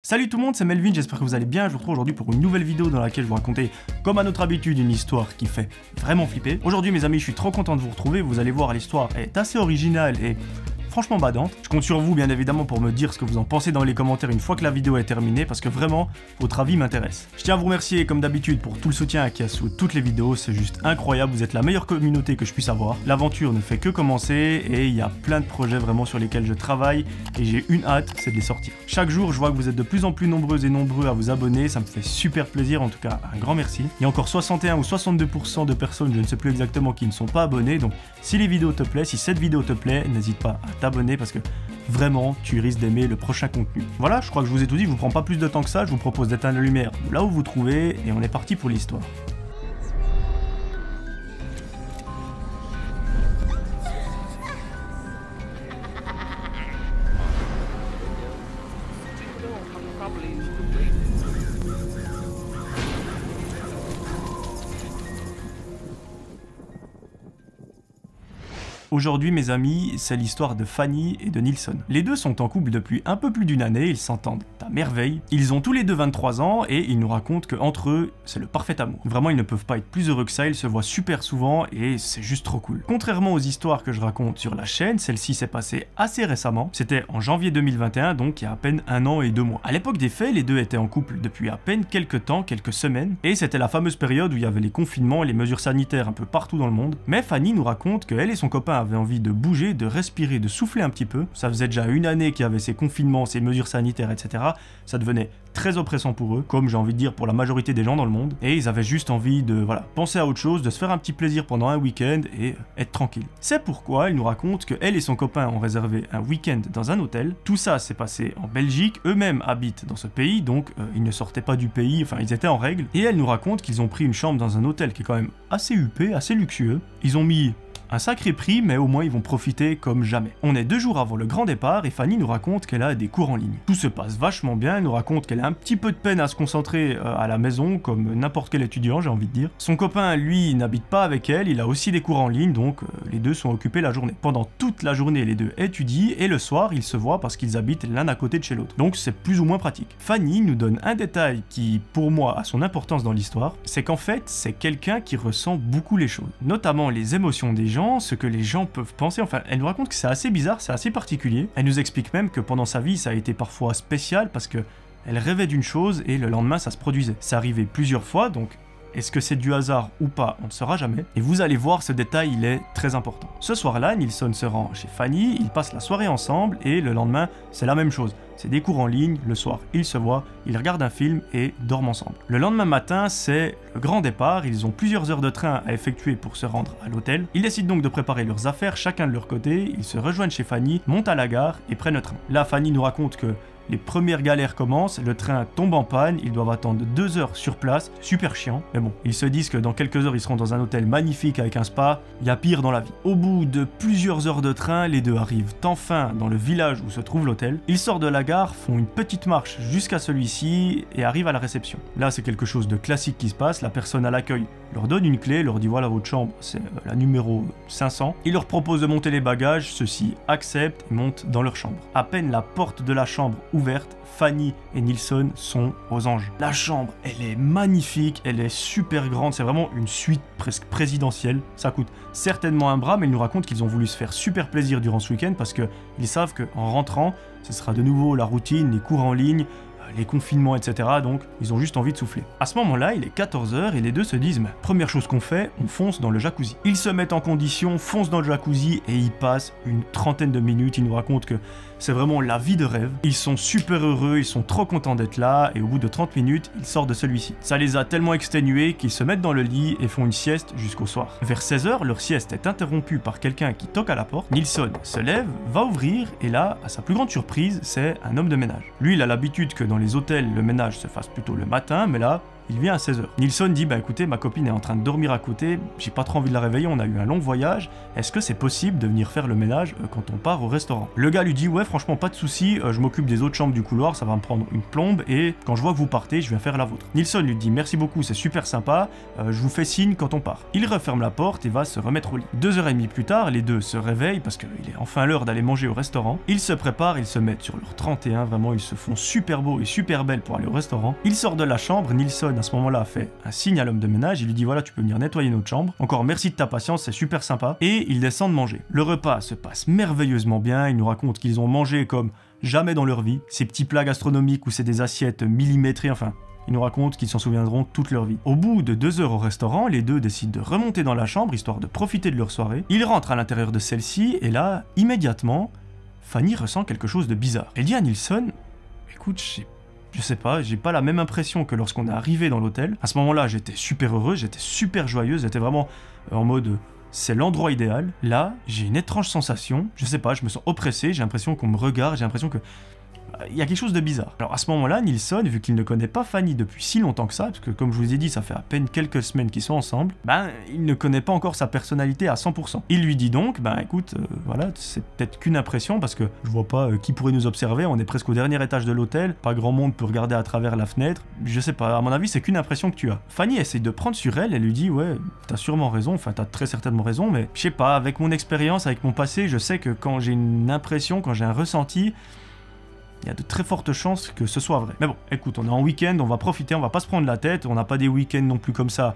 Salut tout le monde, c'est Melvin, j'espère que vous allez bien. Je vous retrouve aujourd'hui pour une nouvelle vidéo dans laquelle je vous raconter, comme à notre habitude, une histoire qui fait vraiment flipper. Aujourd'hui mes amis, je suis trop content de vous retrouver, vous allez voir, l'histoire est assez originale et franchement badante. Je compte sur vous bien évidemment pour me dire ce que vous en pensez dans les commentaires une fois que la vidéo est terminée, parce que vraiment, votre avis m'intéresse. Je tiens à vous remercier comme d'habitude pour tout le soutien qu'il y a sous toutes les vidéos, c'est juste incroyable, vous êtes la meilleure communauté que je puisse avoir. L'aventure ne fait que commencer et il y a plein de projets vraiment sur lesquels je travaille et j'ai une hâte, c'est de les sortir. Chaque jour, je vois que vous êtes de plus en plus nombreuses et nombreux à vous abonner, ça me fait super plaisir, en tout cas un grand merci. Il y a encore 61 ou 62% de personnes, je ne sais plus exactement, qui ne sont pas abonnées, donc si les vidéos te plaisent, si cette vidéo te plaît, n'hésite pas à t'abonner parce que vraiment, tu risques d'aimer le prochain contenu. Voilà, je crois que je vous ai tout dit, je vous prends pas plus de temps que ça, je vous propose d'éteindre la lumière de là où vous trouvez et on est parti pour l'histoire. Aujourd'hui mes amis, c'est l'histoire de Fanny et de Nilsson. Les deux sont en couple depuis un peu plus d'une année, ils s'entendent à merveille. Ils ont tous les deux 23 ans et ils nous racontent qu'entre eux, c'est le parfait amour. Vraiment, ils ne peuvent pas être plus heureux que ça, ils se voient super souvent et c'est juste trop cool. Contrairement aux histoires que je raconte sur la chaîne, celle-ci s'est passée assez récemment. C'était en janvier 2021, donc il y a à peine 1 an et 2 mois. À l'époque des faits, les deux étaient en couple depuis à peine quelques temps, quelques semaines, et c'était la fameuse période où il y avait les confinements et les mesures sanitaires un peu partout dans le monde. Mais Fanny nous raconte qu'elle et son copain avaient envie de bouger, de respirer, de souffler un petit peu. Ça faisait déjà une année qu'il y avait ces confinements, ces mesures sanitaires, etc. Ça devenait très oppressant pour eux, comme j'ai envie de dire pour la majorité des gens dans le monde, et ils avaient juste envie de penser à autre chose, de se faire un petit plaisir pendant un week-end et être tranquille. C'est pourquoi il nous raconte qu'elle et son copain ont réservé un week-end dans un hôtel. Tout ça s'est passé en Belgique, eux-mêmes habitent dans ce pays, donc ils ne sortaient pas du pays, enfin ils étaient en règle, et elle nous raconte qu'ils ont pris une chambre dans un hôtel qui est quand même assez huppé, assez luxueux. Ils ont mis un sacré prix, mais au moins ils vont profiter comme jamais. On est 2 jours avant le grand départ et Fanny nous raconte qu'elle a des cours en ligne. Tout se passe vachement bien, elle nous raconte qu'elle a un petit peu de peine à se concentrer à la maison, comme n'importe quel étudiant, j'ai envie de dire. Son copain, lui, n'habite pas avec elle, il a aussi des cours en ligne, donc les deux sont occupés la journée. Pendant toute la journée, les deux étudient et le soir, ils se voient parce qu'ils habitent l'un à côté de chez l'autre. Donc c'est plus ou moins pratique. Fanny nous donne un détail qui, pour moi, a son importance dans l'histoire, c'est qu'en fait, c'est quelqu'un qui ressent beaucoup les choses, notamment les émotions des gens, ce que les gens peuvent penser. Enfin, elle nous raconte que c'est assez bizarre, c'est assez particulier. Elle nous explique même que pendant sa vie, ça a été parfois spécial parce que elle rêvait d'une chose et le lendemain, ça se produisait. Ça arrivait plusieurs fois, donc est-ce que c'est du hasard ou pas, on ne saura jamais. Et vous allez voir, ce détail, il est très important. Ce soir-là, Nilsson se rend chez Fanny, ils passent la soirée ensemble et le lendemain, c'est la même chose. C'est des cours en ligne, le soir, ils se voient, ils regardent un film et dorment ensemble. Le lendemain matin, c'est le grand départ, ils ont plusieurs heures de train à effectuer pour se rendre à l'hôtel. Ils décident donc de préparer leurs affaires, chacun de leur côté, ils se rejoignent chez Fanny, montent à la gare et prennent le train. Là, Fanny nous raconte que les premières galères commencent, le train tombe en panne, ils doivent attendre 2 heures sur place, super chiant, mais bon, ils se disent que dans quelques heures ils seront dans un hôtel magnifique avec un spa, il y a pire dans la vie. Au bout de plusieurs heures de train, les deux arrivent enfin dans le village où se trouve l'hôtel. Ils sortent de la gare, font une petite marche jusqu'à celui-ci et arrivent à la réception. Là c'est quelque chose de classique qui se passe, la personne à l'accueil leur donne une clé, leur dit voilà votre chambre, c'est la numéro 500. Il leur propose de monter les bagages, ceux-ci acceptent et montent dans leur chambre. À peine la porte de la chambre ouverte, Fanny et Nilsson sont aux anges. La chambre, elle est magnifique, elle est super grande, c'est vraiment une suite presque présidentielle. Ça coûte certainement un bras, mais ils nous racontent qu'ils ont voulu se faire super plaisir durant ce week-end parce qu'ils savent qu'en rentrant, ce sera de nouveau la routine, les cours en ligne, les confinements, etc. Donc, ils ont juste envie de souffler. À ce moment-là, il est 14 h et les deux se disent, mais première chose qu'on fait, on fonce dans le jacuzzi. Ils se mettent en condition, foncent dans le jacuzzi et ils passent une trentaine de minutes. Ils nous racontent que c'est vraiment la vie de rêve. Ils sont super heureux, ils sont trop contents d'être là et au bout de 30 minutes, ils sortent de celui-ci. Ça les a tellement exténués qu'ils se mettent dans le lit et font une sieste jusqu'au soir. Vers 16 h, leur sieste est interrompue par quelqu'un qui toque à la porte. Nilsson se lève, va ouvrir et là, à sa plus grande surprise, c'est un homme de ménage. Lui, il a l'habitude que dans les hôtels, le ménage se fasse plutôt le matin, mais là, il vient à 16h. Nilsson dit, bah écoutez, ma copine est en train de dormir à côté, j'ai pas trop envie de la réveiller, on a eu un long voyage, est-ce que c'est possible de venir faire le ménage quand on part au restaurant? Le gars lui dit, ouais franchement pas de souci, je m'occupe des autres chambres du couloir, ça va me prendre une plombe, et quand je vois que vous partez, je viens faire la vôtre. Nilsson lui dit, merci beaucoup, c'est super sympa, je vous fais signe quand on part. Il referme la porte et va se remettre au lit. 2h30 plus tard, les deux se réveillent parce qu'il est enfin l'heure d'aller manger au restaurant. Ils se préparent, ils se mettent sur leur 31, vraiment ils se font super beaux et super belles pour aller au restaurant. Il sort de la chambre, Nilsson à ce moment-là fait un signe à l'homme de ménage, il lui dit voilà tu peux venir nettoyer notre chambre, encore merci de ta patience, c'est super sympa, et ils descendent manger. Le repas se passe merveilleusement bien, ils nous racontent qu'ils ont mangé comme jamais dans leur vie, ces petits plats gastronomiques où c'est des assiettes millimétrées, enfin... Ils nous racontent qu'ils s'en souviendront toute leur vie. Au bout de 2 heures au restaurant, les deux décident de remonter dans la chambre histoire de profiter de leur soirée. Ils rentrent à l'intérieur de celle-ci et là, immédiatement, Fanny ressent quelque chose de bizarre. Elle dit à Nilsson, écoute, je sais pas, j'ai pas la même impression que lorsqu'on est arrivé dans l'hôtel. À ce moment-là, j'étais super heureuse, j'étais super joyeuse, j'étais vraiment en mode... C'est l'endroit idéal. Là, j'ai une étrange sensation, je sais pas, je me sens oppressé, j'ai l'impression qu'on me regarde, j'ai l'impression que... Il y a quelque chose de bizarre. Alors à ce moment-là, Nilsson, vu qu'il ne connaît pas Fanny depuis si longtemps que ça, parce que comme je vous ai dit, ça fait à peine quelques semaines qu'ils sont ensemble, il ne connaît pas encore sa personnalité à 100%. Il lui dit donc, écoute, voilà, c'est peut-être qu'une impression, parce que je vois pas qui pourrait nous observer, on est presque au dernier étage de l'hôtel, pas grand monde peut regarder à travers la fenêtre, je sais pas, à mon avis, c'est qu'une impression que tu as. Fanny essaie de prendre sur elle, elle lui dit, ouais, t'as sûrement raison, enfin t'as très certainement raison, mais je sais pas, avec mon expérience, avec mon passé, je sais que quand j'ai une impression, quand j'ai un ressenti, il y a de très fortes chances que ce soit vrai. Mais bon, écoute, on est en week-end, on va profiter, on va pas se prendre la tête, on n'a pas des week-ends non plus comme ça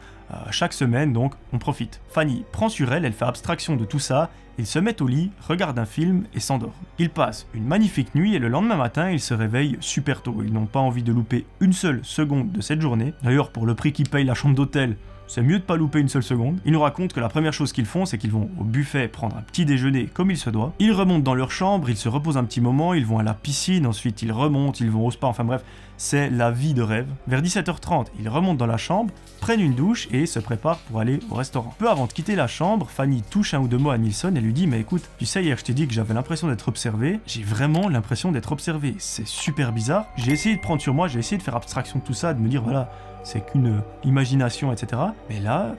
chaque semaine, donc on profite. Fanny prend sur elle, elle fait abstraction de tout ça, ils se mettent au lit, regardent un film et s'endorment. Ils passent une magnifique nuit et le lendemain matin, ils se réveillent super tôt. Ils n'ont pas envie de louper une seule seconde de cette journée. D'ailleurs, pour le prix qu'ils payent la chambre d'hôtel, c'est mieux de pas louper une seule seconde. Ils nous racontent que la première chose qu'ils font, c'est qu'ils vont au buffet prendre un petit déjeuner comme il se doit. Ils remontent dans leur chambre, ils se reposent un petit moment, ils vont à la piscine, ensuite ils remontent, ils vont au spa, enfin bref, c'est la vie de rêve. Vers 17h30, ils remontent dans la chambre, prennent une douche et se préparent pour aller au restaurant. Peu avant de quitter la chambre, Fanny touche un ou deux mots à Nilsson et lui dit « Mais écoute, tu sais, hier je t'ai dit que j'avais l'impression d'être observé. J'ai vraiment l'impression d'être observé. C'est super bizarre. J'ai essayé de prendre sur moi, j'ai essayé de faire abstraction de tout ça, de me dire voilà, c'est qu'une imagination, etc. Mais là,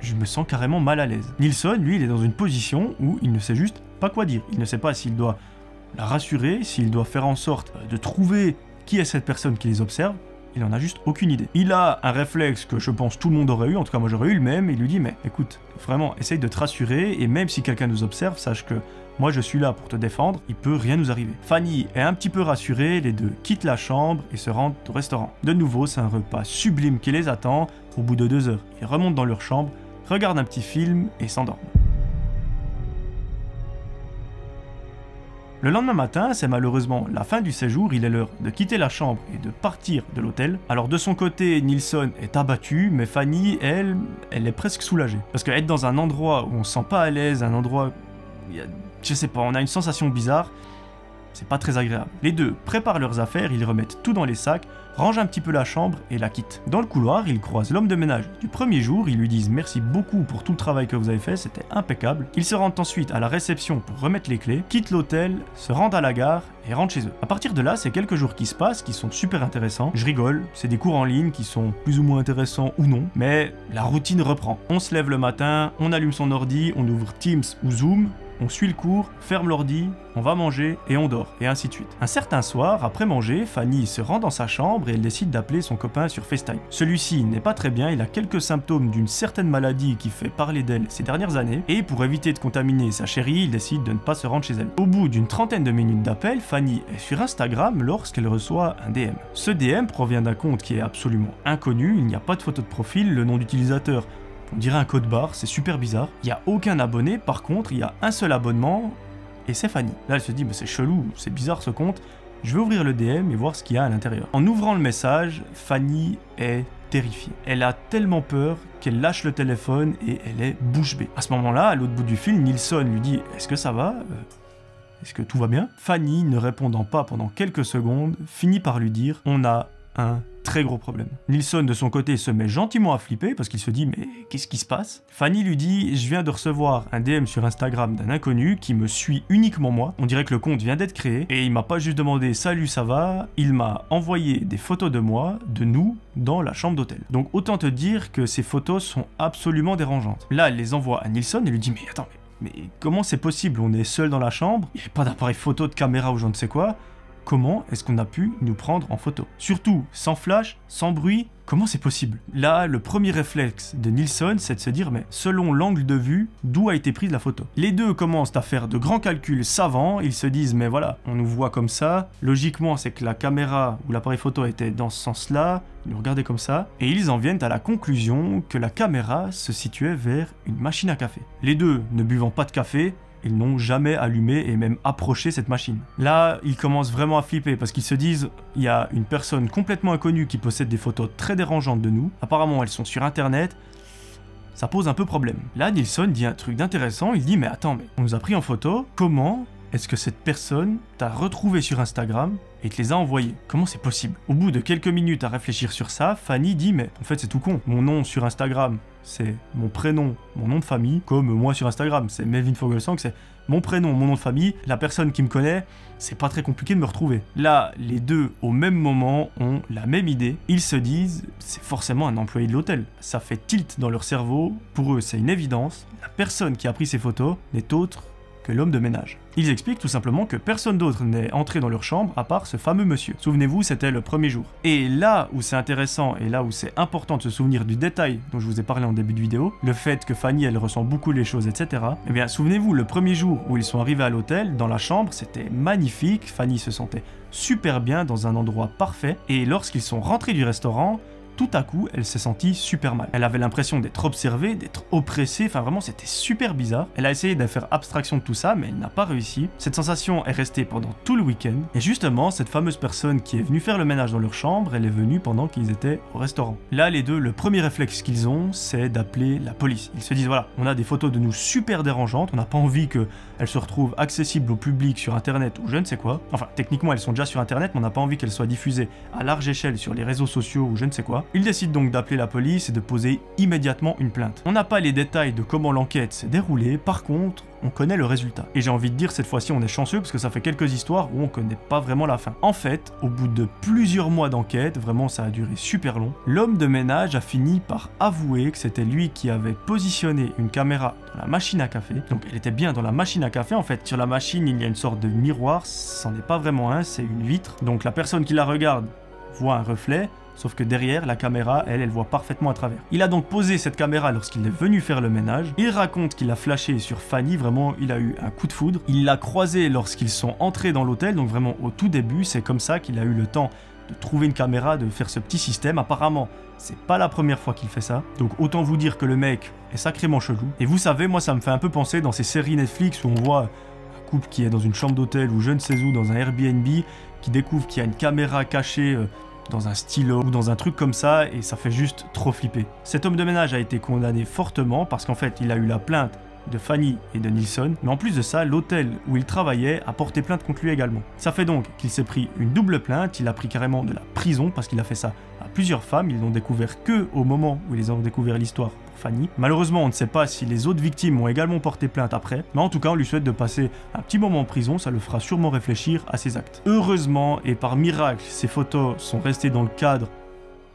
je me sens carrément mal à l'aise. » Nilsson, lui, il est dans une position où il ne sait juste pas quoi dire. Il ne sait pas s'il doit la rassurer, s'il doit faire en sorte de trouver qui est cette personne qui les observe. Il en a juste aucune idée. Il a un réflexe que je pense tout le monde aurait eu, en tout cas moi j'aurais eu le même, il lui dit mais écoute, vraiment, essaye de te rassurer et même si quelqu'un nous observe, sache que moi je suis là pour te défendre, il peut rien nous arriver. Fanny est un petit peu rassurée, les deux quittent la chambre et se rendent au restaurant. De nouveau, c'est un repas sublime qui les attend. Au bout de 2 heures, ils remontent dans leur chambre, regardent un petit film et s'endorment. Le lendemain matin, c'est malheureusement la fin du séjour, il est l'heure de quitter la chambre et de partir de l'hôtel. Alors de son côté, Nilsson est abattu, mais Fanny, elle est presque soulagée. Parce qu'être dans un endroit où on se sent pas à l'aise, un endroit... je sais pas, on a une sensation bizarre, c'est pas très agréable. Les deux préparent leurs affaires, ils remettent tout dans les sacs, rangent un petit peu la chambre et la quittent. Dans le couloir, ils croisent l'homme de ménage du premier jour, ils lui disent merci beaucoup pour tout le travail que vous avez fait, c'était impeccable. Ils se rendent ensuite à la réception pour remettre les clés, quittent l'hôtel, se rendent à la gare et rentrent chez eux. À partir de là, c'est quelques jours qui se passent, qui sont super intéressants. Je rigole, c'est des cours en ligne qui sont plus ou moins intéressants ou non, mais la routine reprend. On se lève le matin, on allume son ordi, on ouvre Teams ou Zoom, on suit le cours, ferme l'ordi, on va manger et on dort, et ainsi de suite. Un certain soir, après manger, Fanny se rend dans sa chambre et elle décide d'appeler son copain sur FaceTime. Celui-ci n'est pas très bien, il a quelques symptômes d'une certaine maladie qui fait parler d'elle ces dernières années, et pour éviter de contaminer sa chérie, il décide de ne pas se rendre chez elle. Au bout d'une trentaine de minutes d'appel, Fanny est sur Instagram lorsqu'elle reçoit un DM. Ce DM provient d'un compte qui est absolument inconnu, il n'y a pas de photo de profil, le nom d'utilisateur on dirait un code barre, c'est super bizarre. Il n'y a aucun abonné, par contre, il y a un seul abonnement, et c'est Fanny. Là, elle se dit, mais c'est chelou, c'est bizarre ce compte, je vais ouvrir le DM et voir ce qu'il y a à l'intérieur. En ouvrant le message, Fanny est terrifiée. Elle a tellement peur qu'elle lâche le téléphone et elle est bouche bée. À ce moment-là, à l'autre bout du fil, Nilsson lui dit, est-ce que ça va ? Est-ce que tout va bien ? Fanny, ne répondant pas pendant quelques secondes, finit par lui dire, on a un très gros problème. Nilsson de son côté se met gentiment à flipper parce qu'il se dit mais qu'est-ce qui se passe? Fanny lui dit je viens de recevoir un DM sur Instagram d'un inconnu qui me suit uniquement moi, on dirait que le compte vient d'être créé et il m'a pas juste demandé salut ça va, il m'a envoyé des photos de moi, de nous, dans la chambre d'hôtel. Donc autant te dire que ces photos sont absolument dérangeantes. Là elle les envoie à Nilsson et lui dit mais attends mais comment c'est possible? On est seul dans la chambre, il n'y avait pas d'appareil photo, de caméra ou je ne sais quoi. Comment est-ce qu'on a pu nous prendre en photo? Surtout, sans flash, sans bruit, comment c'est possible? Là, le premier réflexe de Nilsson, c'est de se dire, mais selon l'angle de vue, d'où a été prise la photo? Les deux commencent à faire de grands calculs savants, ils se disent, mais voilà, on nous voit comme ça, logiquement, c'est que la caméra ou l'appareil photo était dans ce sens-là, ils nous regardaient comme ça, et ils en viennent à la conclusion que la caméra se situait vers une machine à café. Les deux, ne buvant pas de café, ils n'ont jamais allumé et même approché cette machine. Là, ils commencent vraiment à flipper parce qu'ils se disent il y a une personne complètement inconnue qui possède des photos très dérangeantes de nous. Apparemment, elles sont sur internet. Ça pose un peu problème. Là, Nilsson dit un truc d'intéressant. Il dit mais attends, mais on nous a pris en photo. Comment est-ce que cette personne t'a retrouvé sur Instagram et te les a envoyés? Comment c'est possible? Au bout de quelques minutes à réfléchir sur ça, Fanny dit mais en fait c'est tout con. Mon nom sur Instagram, c'est mon prénom, mon nom de famille, comme moi sur Instagram, c'est Melvin Fogelsang, c'est mon prénom, mon nom de famille, la personne qui me connaît, c'est pas très compliqué de me retrouver. Là, les deux, au même moment, ont la même idée. Ils se disent, c'est forcément un employé de l'hôtel. Ça fait tilt dans leur cerveau. Pour eux, c'est une évidence. La personne qui a pris ces photos n'est autre que l'homme de ménage. Ils expliquent tout simplement que personne d'autre n'est entré dans leur chambre à part ce fameux monsieur. Souvenez-vous, c'était le premier jour. Et là où c'est intéressant et là où c'est important de se souvenir du détail dont je vous ai parlé en début de vidéo, le fait que Fanny elle ressent beaucoup les choses, etc. Eh bien, souvenez-vous, le premier jour où ils sont arrivés à l'hôtel, dans la chambre, c'était magnifique. Fanny se sentait super bien dans un endroit parfait. Et lorsqu'ils sont rentrés du restaurant, tout à coup, elle s'est sentie super mal. Elle avait l'impression d'être observée, d'être oppressée, enfin vraiment c'était super bizarre. Elle a essayé de faire abstraction de tout ça, mais elle n'a pas réussi. Cette sensation est restée pendant tout le week-end. Et justement, cette fameuse personne qui est venue faire le ménage dans leur chambre, elle est venue pendant qu'ils étaient au restaurant. Là, les deux, le premier réflexe qu'ils ont, c'est d'appeler la police. Ils se disent, voilà, on a des photos de nous super dérangeantes, on n'a pas envie qu'elles se retrouvent accessibles au public sur internet ou je ne sais quoi. Enfin, techniquement, elles sont déjà sur internet, mais on n'a pas envie qu'elles soient diffusées à large échelle sur les réseaux sociaux ou je ne sais quoi. Ils décident donc d'appeler la police et de poser immédiatement une plainte. On n'a pas les détails de comment l'enquête s'est déroulée, par contre, on connaît le résultat. Et j'ai envie de dire cette fois-ci on est chanceux parce que ça fait quelques histoires où on connaît pas vraiment la fin. En fait, au bout de plusieurs mois d'enquête, vraiment ça a duré super long, l'homme de ménage a fini par avouer que c'était lui qui avait positionné une caméra dans la machine à café. Donc elle était bien dans la machine à café, en fait sur la machine il y a une sorte de miroir, c'en est pas vraiment un, c'est une vitre. Donc la personne qui la regarde voit un reflet, sauf que derrière, la caméra, elle voit parfaitement à travers. Il a donc posé cette caméra lorsqu'il est venu faire le ménage. Il raconte qu'il a flashé sur Fanny, vraiment, il a eu un coup de foudre. Il l'a croisée lorsqu'ils sont entrés dans l'hôtel, donc vraiment au tout début, c'est comme ça qu'il a eu le temps de trouver une caméra, de faire ce petit système. Apparemment, c'est pas la première fois qu'il fait ça. Donc autant vous dire que le mec est sacrément chelou. Et vous savez, moi ça me fait un peu penser dans ces séries Netflix où on voit un couple qui est dans une chambre d'hôtel ou je ne sais où, dans un Airbnb, qui découvre qu'il y a une caméra cachée dans un stylo ou dans un truc comme ça et ça fait juste trop flipper. Cet homme de ménage a été condamné fortement parce qu'en fait il a eu la plainte de Fanny et de Nilsson, mais en plus de ça, l'hôtel où il travaillait a porté plainte contre lui également. Ça fait donc qu'il s'est pris une double plainte, il a pris carrément de la prison parce qu'il a fait ça à plusieurs femmes, ils l'ont découvert que au moment où ils ont découvert l'histoire pour Fanny. Malheureusement, on ne sait pas si les autres victimes ont également porté plainte après, mais en tout cas, on lui souhaite de passer un petit moment en prison, ça le fera sûrement réfléchir à ses actes. Heureusement, et par miracle, ces photos sont restées dans le cadre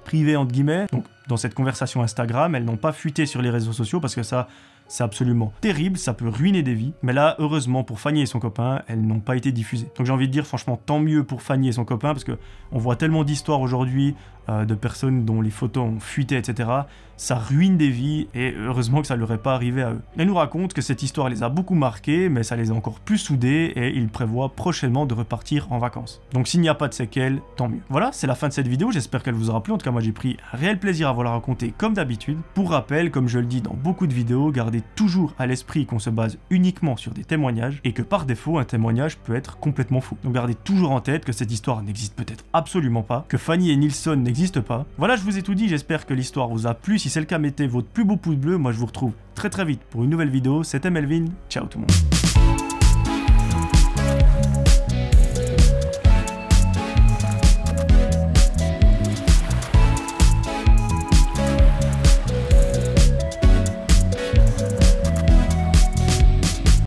privé entre guillemets, donc dans cette conversation Instagram, elles n'ont pas fuité sur les réseaux sociaux parce que ça, c'est absolument terrible, ça peut ruiner des vies. Mais là, heureusement pour Fanny et son copain, elles n'ont pas été diffusées. Donc j'ai envie de dire franchement tant mieux pour Fanny et son copain parce que on voit tellement d'histoires aujourd'hui de personnes dont les photos ont fuité, etc. Ça ruine des vies et heureusement que ça ne leur est pas arrivé à eux. Elle nous raconte que cette histoire les a beaucoup marqués, mais ça les a encore plus soudés et ils prévoient prochainement de repartir en vacances. Donc s'il n'y a pas de séquelles, tant mieux. Voilà, c'est la fin de cette vidéo, j'espère qu'elle vous aura plu. En tout cas, moi j'ai pris un réel plaisir à vous la raconter comme d'habitude. Pour rappel, comme je le dis dans beaucoup de vidéos, gardez toujours à l'esprit qu'on se base uniquement sur des témoignages et que par défaut, un témoignage peut être complètement faux. Donc gardez toujours en tête que cette histoire n'existe peut-être absolument pas, que Fanny et Nilsson n'existent pas. Voilà, je vous ai tout dit, j'espère que l'histoire vous a plu. Si c'est le cas, mettez votre plus beau pouce bleu. Moi, je vous retrouve très vite pour une nouvelle vidéo. C'était Melvin, ciao tout le monde.